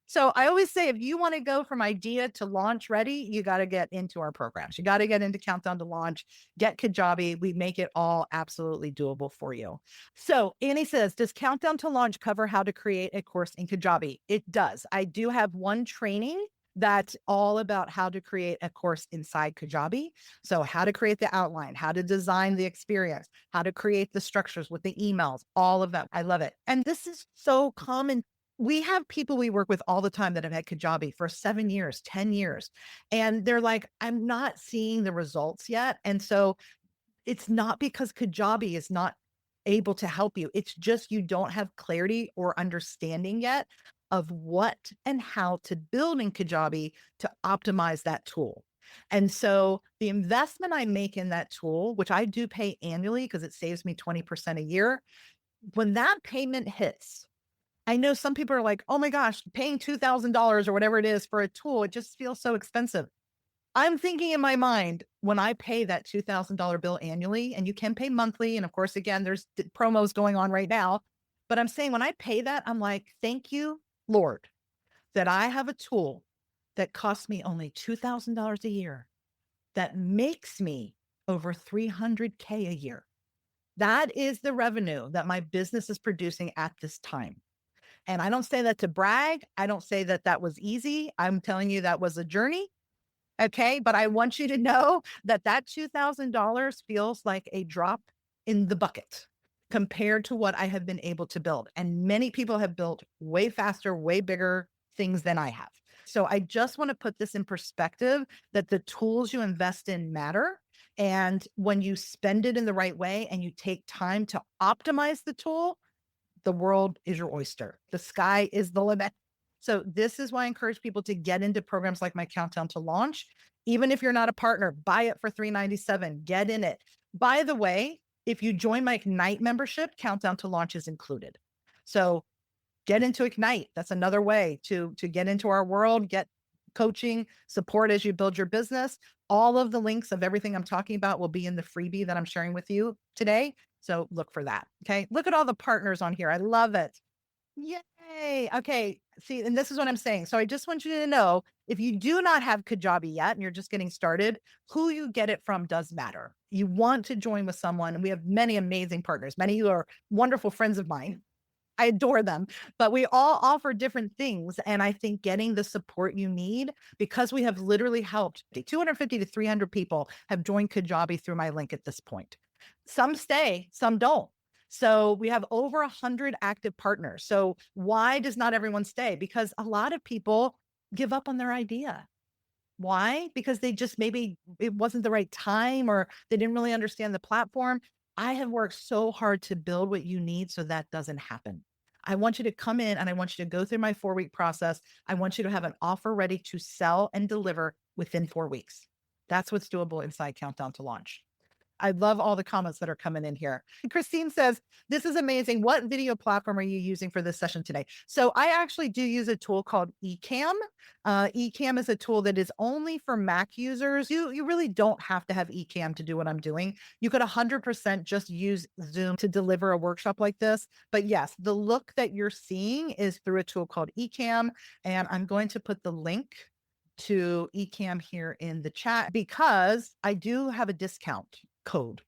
Speaker 2: So I always say, if you want to go from idea to launch ready, you got to get into our programs. You got to get into Countdown to Launch, get Kajabi. We make it all absolutely doable for you. So Annie says, does Countdown to Launch cover how to create a course in Kajabi? It does. I do have one training that's all about how to create a course inside Kajabi. So how to create the outline, how to design the experience, how to create the structures with the emails, all of that. I love it. And this is so common. We have people we work with all the time that have had Kajabi for 7 years, 10 years, and they're like, I'm not seeing the results yet. And so it's not because Kajabi is not able to help you. It's just you don't have clarity or understanding yet of what and how to build in Kajabi to optimize that tool. And so the investment I make in that tool, which I do pay annually because it saves me 20% a year, when that payment hits, I know some people are like, oh my gosh, paying $2,000 or whatever it is for a tool, it just feels so expensive. I'm thinking in my mind, when I pay that $2,000 bill annually, and you can pay monthly, and of course, again, there's promos going on right now, but I'm saying when I pay that, I'm like, thank you, Lord, that I have a tool that costs me only $2,000 a year that makes me over 300K a year. That is the revenue that my business is producing at this time. And I don't say that to brag. I don't say that that was easy. I'm telling you that was a journey. Okay. But I want you to know that that $2,000 feels like a drop in the bucket compared to what I have been able to build. And many people have built way faster, way bigger things than I have. So I just want to put this in perspective that the tools you invest in matter. And when you spend it in the right way and you take time to optimize the tool, the world is your oyster. The sky is the limit. So this is why I encourage people to get into programs like my Countdown to Launch. Even if you're not a partner, buy it for $397. Get in it. By the way, if you join my Ignite membership, Countdown to Launch is included. So get into Ignite. That's another way to get into our world, get coaching, support as you build your business. All of the links of everything I'm talking about will be in the freebie that I'm sharing with you today. So look for that. Okay. Look at all the partners on here. I love it. Yay. Okay. See, and this is what I'm saying. So I just want you to know, if you do not have Kajabi yet and you're just getting started, who you get it from does matter. You want to join with someone, and we have many amazing partners. Many of you are wonderful friends of mine. I adore them, but we all offer different things. And I think getting the support you need, because we have literally helped 250 to 300 people have joined Kajabi through my link at this point. Some stay, some don't. So we have over 100 active partners. So why does not everyone stay? Because a lot of people give up on their idea. Why? Because they just, maybe it wasn't the right time, or they didn't really understand the platform. I have worked so hard to build what you need so that doesn't happen. I want you to come in and I want you to go through my 4-week process. I want you to have an offer ready to sell and deliver within 4 weeks. That's what's doable inside Countdown to Launch. I love all the comments that are coming in here. Christine says, this is amazing. What video platform are you using for this session today? So I actually do use a tool called Ecamm. Ecamm is a tool that is only for Mac users. You really don't have to have Ecamm to do what I'm doing. You could 100% just use Zoom to deliver a workshop like this. But yes, the look that you're seeing is through a tool called Ecamm. And I'm going to put the link to Ecamm here in the chat because I do have a discount code.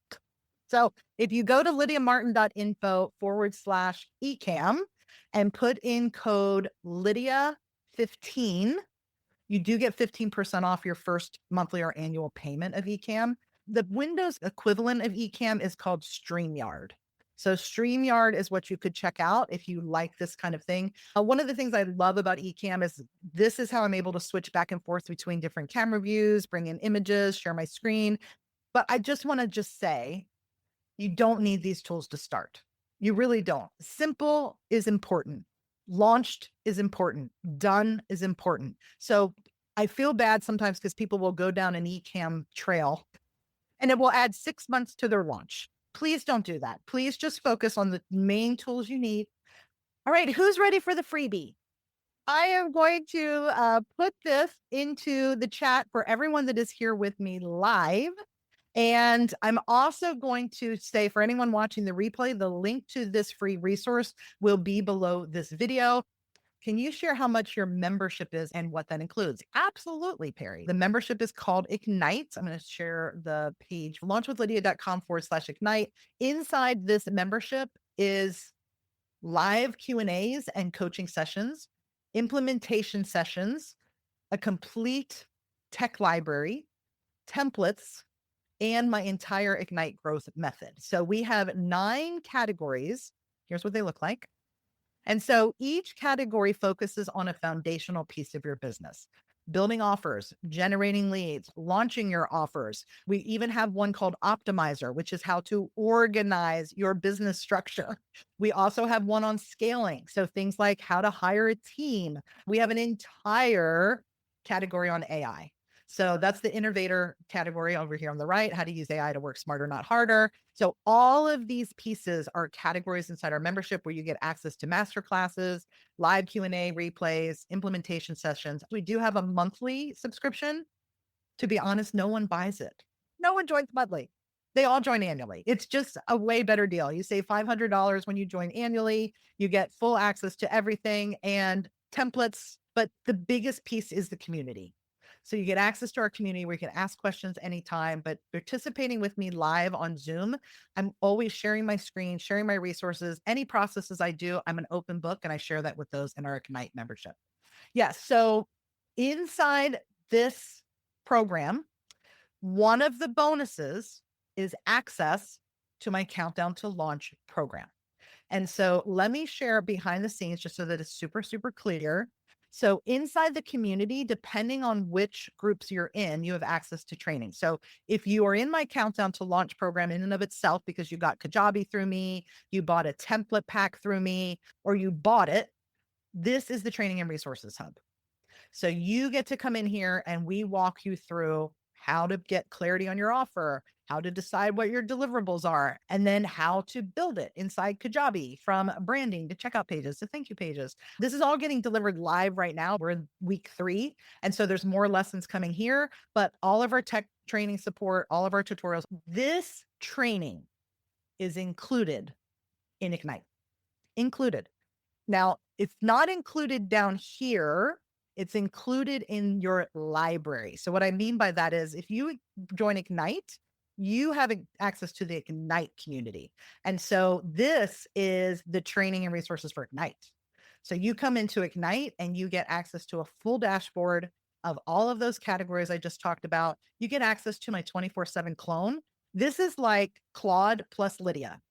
Speaker 2: So if you go to lydiamartin.info/eCam and put in code Lydia15, you do get 15% off your first monthly or annual payment of eCam. The Windows equivalent of eCam is called StreamYard. So StreamYard is what you could check out if you like this kind of thing. One of the things I love about eCam is this is how I'm able to switch back and forth between different camera views, bring in images, share my screen. But I just want to just say, you don't need these tools to start. You really don't. Simple is important. Launched is important. Done is important. So I feel bad sometimes because people will go down an eCam trail and it will add 6 months to their launch. Please don't do that. Please just focus on the main tools you need. All right, who's ready for the freebie? I am going to put this into the chat for everyone that is here with me live. And I'm also going to say for anyone watching the replay, the link to this free resource will be below this video. Can you share how much your membership is and what that includes? Absolutely, Perry. The membership is called Ignite. I'm going to share the page, launchwithlydia.com/ignite. Inside this membership is live Q&As and coaching sessions, implementation sessions, a complete tech library, templates, and my entire Ignite growth method. So we have 9 categories. Here's what they look like. And so each category focuses on a foundational piece of your business. Building offers, generating leads, launching your offers. We even have one called Optimizer, which is how to organize your business structure. We also have one on scaling. So things like how to hire a team. We have an entire category on AI. So that's the innovator category over here on the right, how to use AI to work smarter, not harder. So all of these pieces are categories inside our membership where you get access to master classes, live Q&A replays, implementation sessions. We do have a monthly subscription. To be honest, no one buys it. No one joins monthly. They all join annually. It's just a way better deal. You save $500 when you join annually. You get full access to everything and templates. But the biggest piece is the community. So you get access to our community where you can ask questions anytime, but participating with me live on Zoom, I'm always sharing my screen, sharing my resources. Any processes I do, I'm an open book and I share that with those in our Ignite membership. Yes. So inside this program, one of the bonuses is access to my Countdown to Launch program. And so let me share behind the scenes just so that it's super, super clear. So inside the community, depending on which groups you're in, you have access to training. So if you are in my Countdown to Launch program in and of itself, because you got Kajabi through me, you bought a template pack through me, or you bought it, this is the Training and Resources Hub. So you get to come in here and we walk you through how to get clarity on your offer, how to decide what your deliverables are, and then how to build it inside Kajabi, from branding to checkout pages to thank you pages. This is all getting delivered live right now. We're in week 3. And so there's more lessons coming here, but all of our tech training support, all of our tutorials, this training is included in Ignite. Included. Now, it's not included down here. It's included in your library. So what I mean by that is if you join Ignite, you have access to the Ignite community. And so this is the training and resources for Ignite. So you come into Ignite and you get access to a full dashboard of all of those categories I just talked about. You get access to my 24/7 clone. This is like Claude plus Lydia.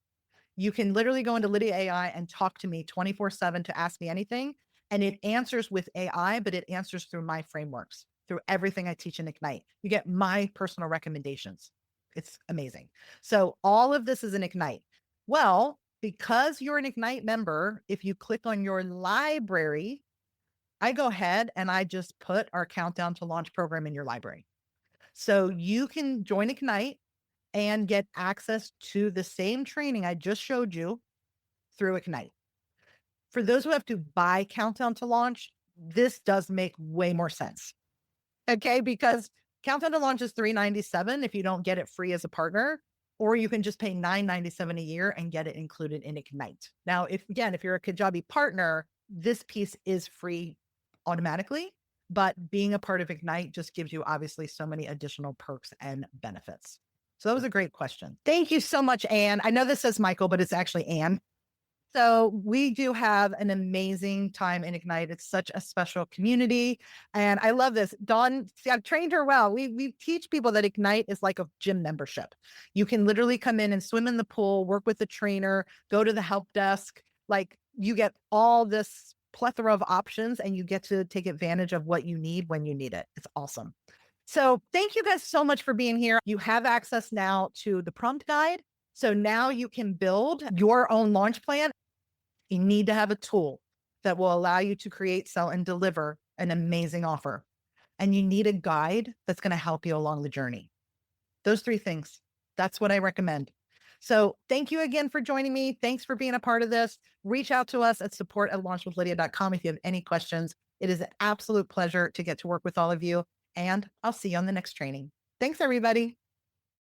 Speaker 2: You can literally go into Lydia AI and talk to me 24/7 to ask me anything. And it answers with AI, but it answers through my frameworks, through everything I teach in Ignite. You get my personal recommendations. It's amazing. So all of this is in Ignite. Well, because you're an Ignite member, if you click on your library, I go ahead and I just put our Countdown to Launch program in your library. So you can join Ignite and get access to the same training I just showed you through Ignite. For those who have to buy Countdown to Launch, this does make way more sense. Okay, because Countdown to Launch is $397 if you don't get it free as a partner, or you can just pay $997 a year and get it included in Ignite. Now, if you're a Kajabi partner, this piece is free automatically, but being a part of Ignite just gives you obviously so many additional perks and benefits. So that was a great question. Thank you so much, Anne. I know this says Michael, but it's actually Anne. So we do have an amazing time in Ignite. It's such a special community. And I love this. Dawn, see, I've trained her well. We teach people that Ignite is like a gym membership. You can literally come in and swim in the pool, work with the trainer, go to the help desk. Like you get all this plethora of options and you get to take advantage of what you need when you need it. It's awesome. So thank you guys so much for being here. You have access now to the prompt guide. So now you can build your own launch plan. You need to have a tool that will allow you to create, sell, and deliver an amazing offer. And you need a guide that's going to help you along the journey. Those three things. That's what I recommend. So thank you again for joining me. Thanks for being a part of this. Reach out to us at support@launchwithlydia.com if you have any questions. It is an absolute pleasure to get to work with all of you. And I'll see you on the next training. Thanks, everybody.